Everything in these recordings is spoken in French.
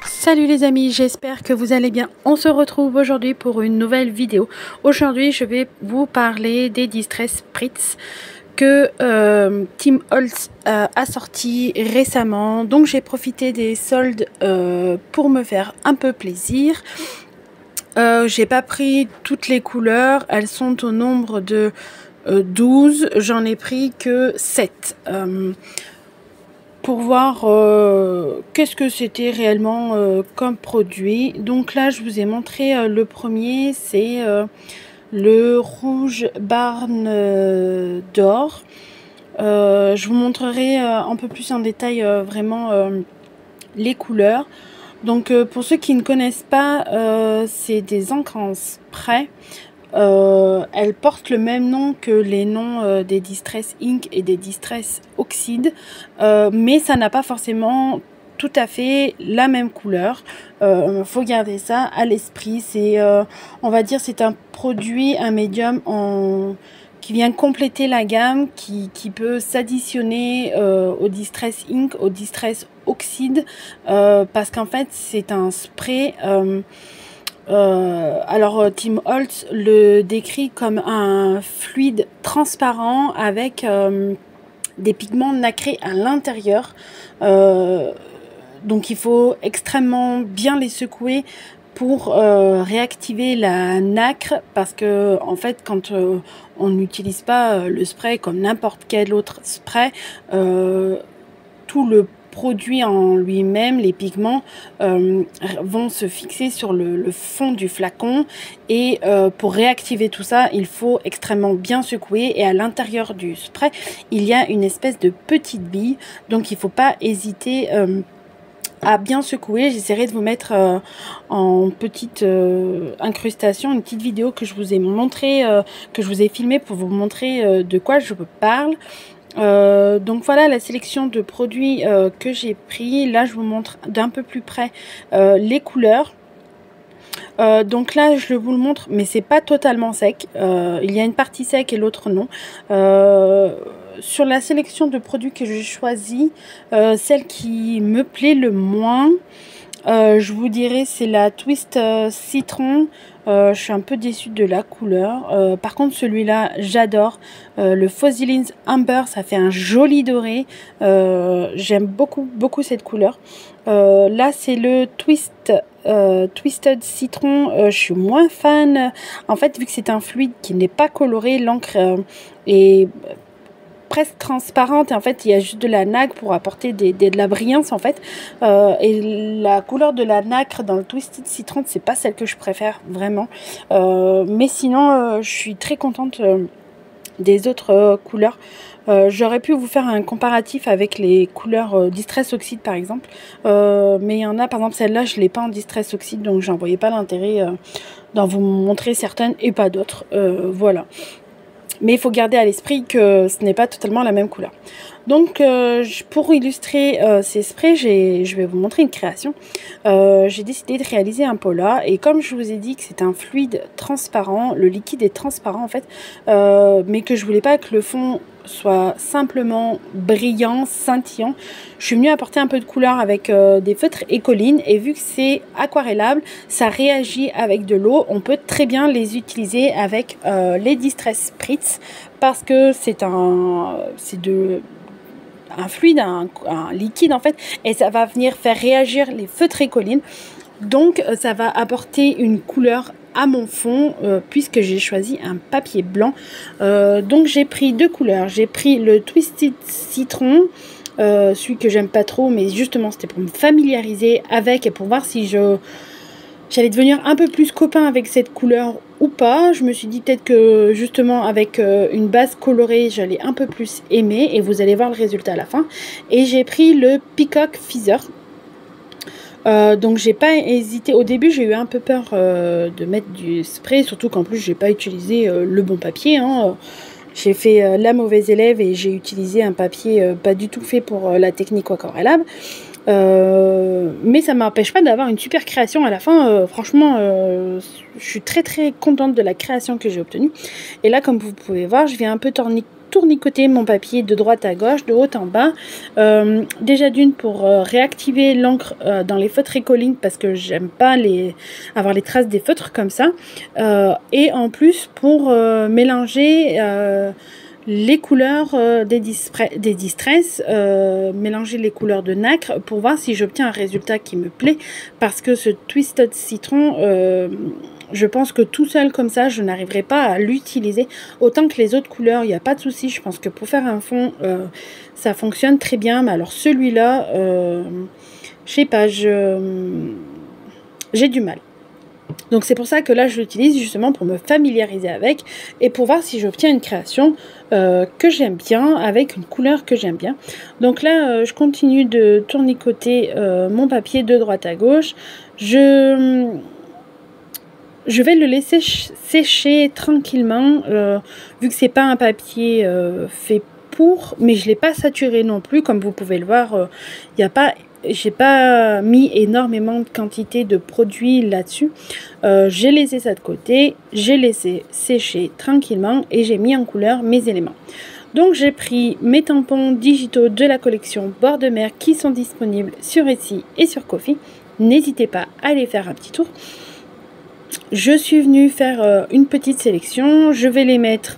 Salut les amis, j'espère que vous allez bien. On se retrouve aujourd'hui pour une nouvelle vidéo. Aujourd'hui, je vais vous parler des Distress Spritz que Tim Holtz a sorti récemment. Donc j'ai profité des soldes pour me faire un peu plaisir. J'ai pas pris toutes les couleurs, elles sont au nombre de 12, j'en ai pris que 7. Pour voir qu'est-ce que c'était réellement comme produit. Donc là je vous ai montré le premier, c'est le rouge Barn d'or. Je vous montrerai un peu plus en détail vraiment les couleurs. Donc pour ceux qui ne connaissent pas, c'est des encres en spray. Elles portent le même nom que les noms des Distress Ink et des Distress Oxide, mais ça n'a pas forcément tout à fait la même couleur. Faut garder ça à l'esprit. C'est, on va dire, c'est un produit, un médium qui vient compléter la gamme, qui peut s'additionner au Distress Ink, au Distress Oxide, parce qu'en fait c'est un spray. Alors Tim Holtz le décrit comme un fluide transparent avec des pigments nacrés à l'intérieur. Donc il faut extrêmement bien les secouer pour réactiver la nacre, parce que en fait quand on n'utilise pas le spray comme n'importe quel autre spray, tout le produit en lui-même, les pigments vont se fixer sur le fond du flacon, et pour réactiver tout ça il faut extrêmement bien secouer, et à l'intérieur du spray il y a une espèce de petite bille, donc il ne faut pas hésiter à bien secouer. J'essaierai de vous mettre en petite incrustation une petite vidéo que je vous ai montré, que je vous ai filmé pour vous montrer de quoi je parle. Donc voilà la sélection de produits que j'ai pris. Là je vous montre d'un peu plus près les couleurs. Donc là je vous le montre, mais c'est pas totalement sec, il y a une partie sec et l'autre non. Sur la sélection de produits que j'ai choisi, celle qui me plaît le moins, je vous dirais c'est la Twist Citron. Je suis un peu déçue de la couleur. Par contre celui-là j'adore. Le Fossilins Amber, ça fait un joli doré. J'aime beaucoup cette couleur. Là c'est le Twisted Citron. Je suis moins fan. En fait vu que c'est un fluide qui n'est pas coloré, l'encre est presque transparente, et en fait il y a juste de la nacre pour apporter de la brillance en fait, et la couleur de la nacre dans le Twisted Citron c'est pas celle que je préfère vraiment, mais sinon je suis très contente des autres couleurs. J'aurais pu vous faire un comparatif avec les couleurs Distress Oxide par exemple, mais il y en a, par exemple celle-là je l'ai pas en Distress Oxide, donc j'en voyais pas l'intérêt d'en vous montrer certaines et pas d'autres. Voilà. Mais il faut garder à l'esprit que ce n'est pas totalement la même couleur. Donc pour illustrer ces sprays, je vais vous montrer une création. J'ai décidé de réaliser un Pola, et comme je vous ai dit que c'est un fluide transparent, le liquide est transparent en fait, mais que je voulais pas que le fond soit simplement brillant, scintillant, je suis venue apporter un peu de couleur avec des feutres Écoline, et vu que c'est aquarellable, ça réagit avec de l'eau. On peut très bien les utiliser avec les Distress Spritz, parce que c'est un fluide, un liquide en fait, et ça va venir faire réagir les feutres Écoline. Donc ça va apporter une couleur à mon fond, puisque j'ai choisi un papier blanc. Donc j'ai pris deux couleurs. J'ai pris le Twisted Citron, celui que j'aime pas trop, mais justement c'était pour me familiariser avec et pour voir si j'allais devenir un peu plus copain avec cette couleur ou pas. Je me suis dit peut-être que justement avec une base colorée j'allais un peu plus aimer, et vous allez voir le résultat à la fin. Et j'ai pris le Peacock Feather. Donc j'ai pas hésité. Au début j'ai eu un peu peur de mettre du spray, surtout qu'en plus j'ai pas utilisé le bon papier, hein. J'ai fait la mauvaise élève et j'ai utilisé un papier pas du tout fait pour la technique aquarellable. Mais ça m'empêche pas d'avoir une super création à la fin. Franchement, je suis très très contente de la création que j'ai obtenue. Et là, comme vous pouvez voir, je viens un peu tournicoter mon papier de droite à gauche, de haut en bas. Déjà d'une pour réactiver l'encre dans les feutres écoline parce que j'aime pas avoir les traces des feutres comme ça. Et en plus pour mélanger les couleurs des distress, mélanger les couleurs de nacre pour voir si j'obtiens un résultat qui me plaît, parce que ce Twisted Citron, je pense que tout seul comme ça, je n'arriverai pas à l'utiliser. Autant que les autres couleurs, il n'y a pas de souci. Je pense que pour faire un fond, ça fonctionne très bien. Mais alors celui-là, je sais pas, j'ai du mal. Donc c'est pour ça que là je l'utilise justement pour me familiariser avec et pour voir si j'obtiens une création que j'aime bien, avec une couleur que j'aime bien. Donc là je continue de tournicoter mon papier de droite à gauche. Je vais le laisser sécher tranquillement vu que c'est pas un papier fait pour, mais je l'ai pas saturé non plus, comme vous pouvez le voir. Il n'y a pas J'ai pas mis énormément de quantité de produits là-dessus. J'ai laissé ça de côté, j'ai laissé sécher tranquillement et j'ai mis en couleur mes éléments. Donc j'ai pris mes tampons digitaux de la collection Bord de Mer qui sont disponibles sur Etsy et sur Ko-fi. N'hésitez pas à aller faire un petit tour. Je suis venue faire une petite sélection. Je vais les mettre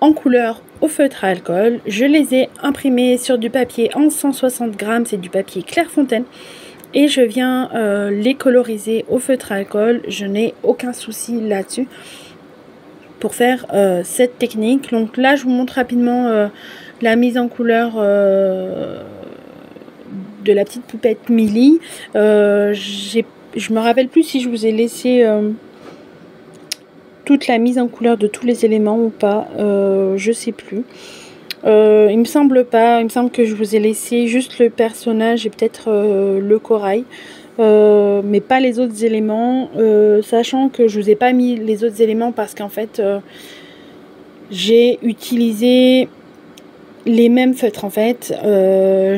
en couleur au feutre à alcool. Je les ai imprimés sur du papier en 160 grammes, c'est du papier Clairefontaine. Et je viens les coloriser au feutre à alcool. Je n'ai aucun souci là-dessus pour faire cette technique. Donc là, je vous montre rapidement la mise en couleur de la petite poupette Millie. Je me rappelle plus si je vous ai laissé toute la mise en couleur de tous les éléments ou pas, je sais plus. Il me semble pas, il me semble que je vous ai laissé juste le personnage et peut-être le corail, mais pas les autres éléments, sachant que je vous ai pas mis les autres éléments parce qu'en fait j'ai utilisé les mêmes feutres en fait.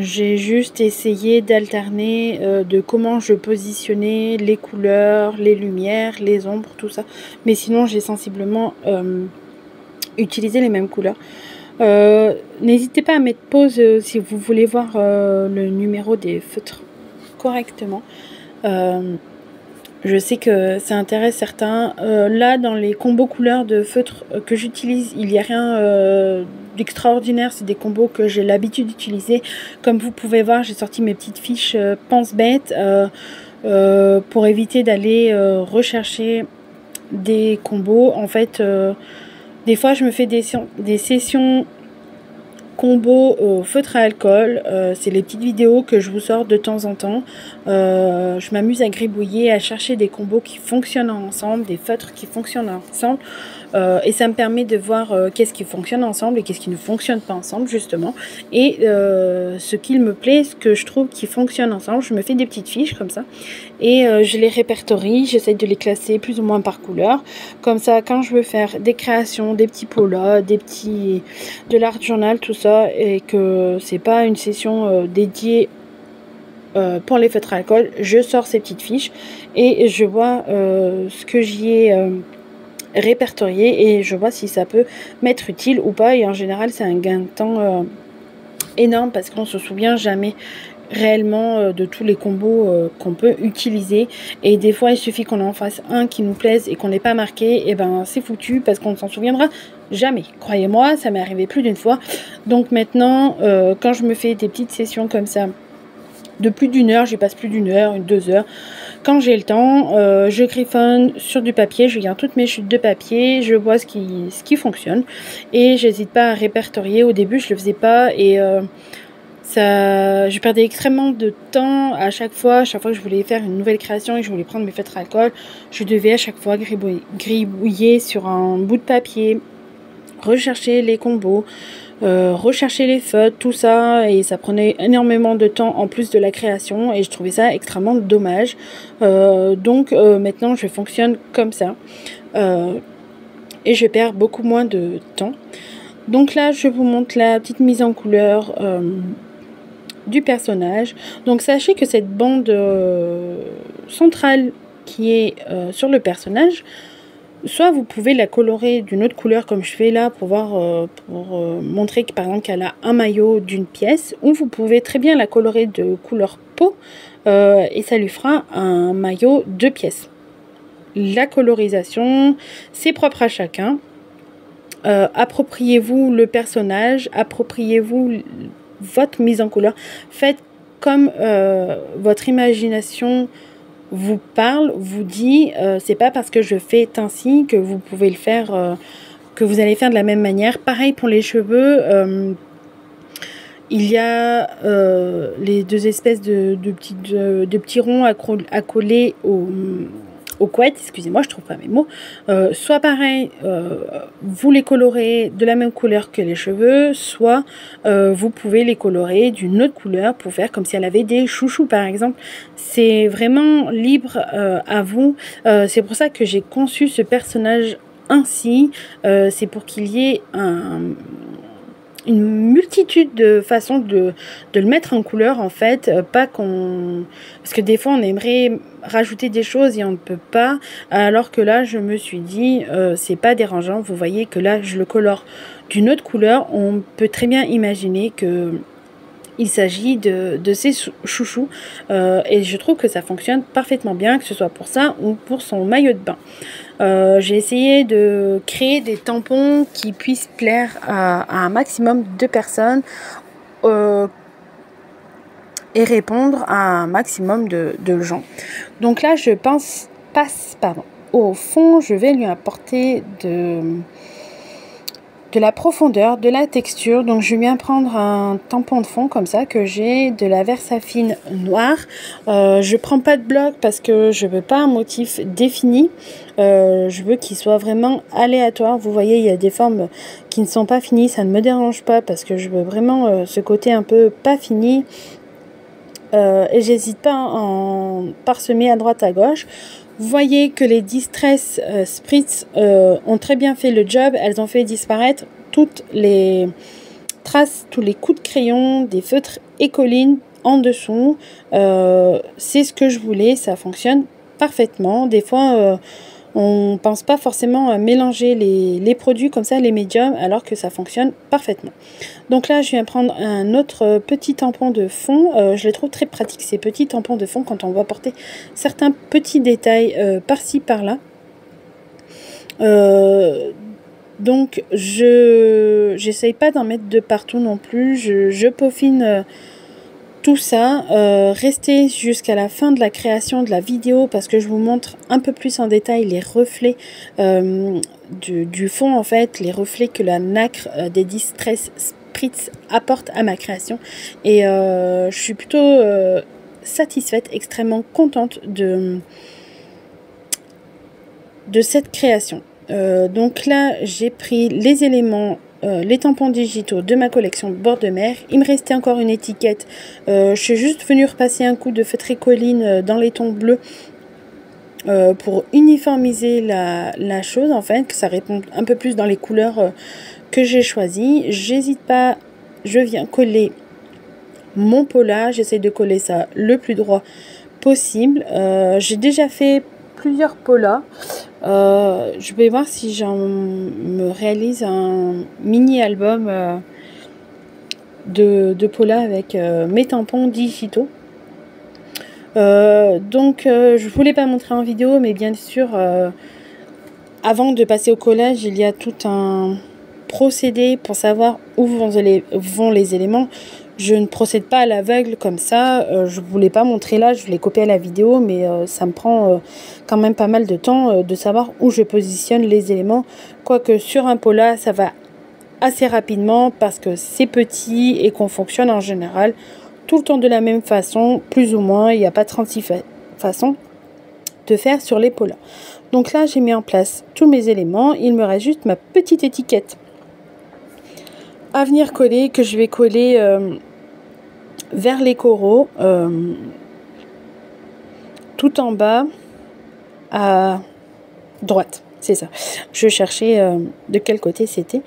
J'ai juste essayé d'alterner de comment je positionnais les couleurs, les lumières, les ombres, tout ça. Mais sinon j'ai sensiblement utilisé les mêmes couleurs. N'hésitez pas à mettre pause si vous voulez voir le numéro des feutres correctement. Je sais que ça intéresse certains. Là, dans les combos couleurs de feutres que j'utilise, il n'y a rien d'extraordinaire. C'est des combos que j'ai l'habitude d'utiliser. Comme vous pouvez voir, j'ai sorti mes petites fiches pense-bête pour éviter d'aller rechercher des combos. En fait, des fois, je me fais des sessions combo feutre à alcool. C'est les petites vidéos que je vous sors de temps en temps. Je m'amuse à gribouiller, à chercher des combos qui fonctionnent ensemble, des feutres qui fonctionnent ensemble. Et ça me permet de voir qu'est-ce qui fonctionne ensemble et qu'est-ce qui ne fonctionne pas ensemble justement. Et ce qu'il me plaît, ce que je trouve qui fonctionne ensemble, je me fais des petites fiches comme ça. Et je les répertorie, j'essaie de les classer plus ou moins par couleur. Comme ça, quand je veux faire des créations, des petits polas, de l'art journal, tout ça, et que c'est pas une session dédiée pour les feutres à alcool, je sors ces petites fiches et je vois ce que j'y ai répertorié et je vois si ça peut m'être utile ou pas. Et en général, c'est un gain de temps énorme parce qu'on se souvient jamais réellement de tous les combos qu'on peut utiliser, et des fois il suffit qu'on en fasse un qui nous plaise et qu'on n'ait pas marqué, et ben c'est foutu parce qu'on ne s'en souviendra jamais. Croyez-moi, ça m'est arrivé plus d'une fois. Donc maintenant quand je me fais des petites sessions comme ça de plus d'une heure, j'y passe plus d'une heure, 2 heures, quand j'ai le temps, je griffonne sur du papier, je regarde toutes mes chutes de papier, je vois ce qui fonctionne et j'hésite pas à répertorier. Au début je le faisais pas et je perdais extrêmement de temps à chaque fois que je voulais faire une nouvelle création et que je voulais prendre mes feutres à alcool. Je devais à chaque fois gribouiller sur un bout de papier, rechercher les combos, rechercher les feutres, tout ça, et ça prenait énormément de temps en plus de la création et je trouvais ça extrêmement dommage. Donc maintenant je fonctionne comme ça et je perds beaucoup moins de temps. Donc là je vous montre la petite mise en couleur du personnage. Donc sachez que cette bande centrale qui est sur le personnage, soit vous pouvez la colorer d'une autre couleur comme je fais là pour voir, montrer que par exemple qu'elle a un maillot d'une pièce, ou vous pouvez très bien la colorer de couleur peau et ça lui fera un maillot de pièces. La colorisation, c'est propre à chacun. Appropriez-vous le personnage, appropriez-vous votre mise en couleur. Faites comme votre imagination vous parle, vous dit. C'est pas parce que je fais ainsi que vous pouvez le faire, que vous allez faire de la même manière. Pareil pour les cheveux. Il y a les deux espèces de petits ronds à coller au couettes, excusez-moi, je trouve pas mes mots. Soit pareil, vous les colorez de la même couleur que les cheveux, soit vous pouvez les colorer d'une autre couleur pour faire comme si elle avait des chouchous par exemple. C'est vraiment libre à vous. C'est pour ça que j'ai conçu ce personnage ainsi. C'est pour qu'il y ait une multitude de façons de le mettre en couleur en fait, pas qu'on... Parce que des fois on aimerait rajouter des choses et on ne peut pas, alors que là je me suis dit c'est pas dérangeant, vous voyez que là je le colore d'une autre couleur, on peut très bien imaginer que il s'agit de ces chouchous et je trouve que ça fonctionne parfaitement bien, que ce soit pour ça ou pour son maillot de bain. J'ai essayé de créer des tampons qui puissent plaire à un maximum de personnes et répondre à un maximum de gens. Donc là, je passe au fond, je vais lui apporter de la profondeur, de la texture. Donc je viens prendre un tampon de fond comme ça que j'ai de la Versafine noire. Je prends pas de bloc parce que je veux pas un motif défini. Je veux qu'il soit vraiment aléatoire. Vous voyez, il y a des formes qui ne sont pas finies, ça ne me dérange pas parce que je veux vraiment ce côté un peu pas fini. Et j'hésite pas à en parsemer à droite à gauche. Vous voyez que les Distress Spritz ont très bien fait le job. Elles ont fait disparaître toutes les traces, tous les coups de crayon des feutres Écoline en dessous. C'est ce que je voulais, ça fonctionne parfaitement. Des fois, on pense pas forcément à mélanger les produits comme ça, les médiums, alors que ça fonctionne parfaitement. Donc là, je viens prendre un autre petit tampon de fond. Je les trouve très pratiques, ces petits tampons de fond, quand on va porter certains petits détails par-ci, par-là. Donc, j'essaye pas d'en mettre de partout non plus. Je peaufine tout ça. Restez jusqu'à la fin de la création de la vidéo parce que je vous montre un peu plus en détail les reflets du fond, en fait, les reflets que la nacre des Distress Spritz apporte à ma création. Et je suis plutôt satisfaite, extrêmement contente de cette création. Donc là, j'ai pris les éléments, les tampons digitaux de ma collection bord de mer. Il me restait encore une étiquette. Je suis juste venue repasser un coup de feutre Écoline dans les tons bleus pour uniformiser la chose, en fait, que ça réponde un peu plus dans les couleurs que j'ai choisies. J'hésite pas, je viens coller mon pola. J'essaie de coller ça le plus droit possible. J'ai déjà fait plusieurs polas. Je vais voir si j'en me réalise un mini album de polas avec mes tampons digitaux. Donc je voulais pas montrer en vidéo, mais bien sûr avant de passer au collage, il y a tout un procédé pour savoir où vont les éléments. Je ne procède pas à l'aveugle comme ça. Je ne voulais pas montrer là, je voulais copier à la vidéo, mais ça me prend quand même pas mal de temps de savoir où je positionne les éléments. Quoique sur un pola, ça va assez rapidement parce que c'est petit et qu'on fonctionne en général tout le temps de la même façon, plus ou moins. Il n'y a pas 36 façons de faire sur les polas. Donc là, j'ai mis en place tous mes éléments. Il me reste juste ma petite étiquette à venir coller, que je vais coller vers les coraux, tout en bas à droite. C'est ça. Je cherchais de quel côté c'était.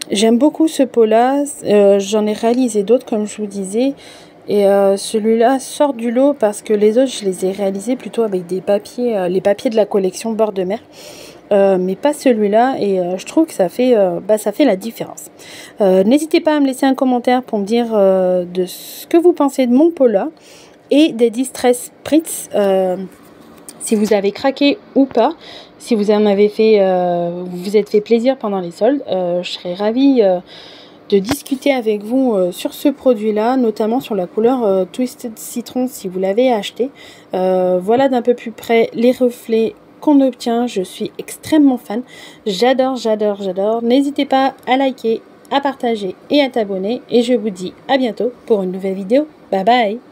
J'aime beaucoup ce pot-là. J'en ai réalisé d'autres, comme je vous disais. Et celui-là sort du lot parce que les autres, je les ai réalisés plutôt avec des papiers, les papiers de la collection bord de mer. Mais pas celui-là, et je trouve que ça fait la différence. N'hésitez pas à me laisser un commentaire pour me dire de ce que vous pensez de mon pot-là et des Distress Spritz, si vous avez craqué ou pas, si vous en avez fait, vous vous êtes fait plaisir pendant les soldes. Je serais ravie de discuter avec vous sur ce produit-là, notamment sur la couleur Twisted Citron si vous l'avez acheté. Voilà d'un peu plus près les reflets qu'on obtient. Je suis extrêmement fan. J'adore, j'adore, j'adore. N'hésitez pas à liker, à partager et à t'abonner. Et je vous dis à bientôt pour une nouvelle vidéo. Bye bye!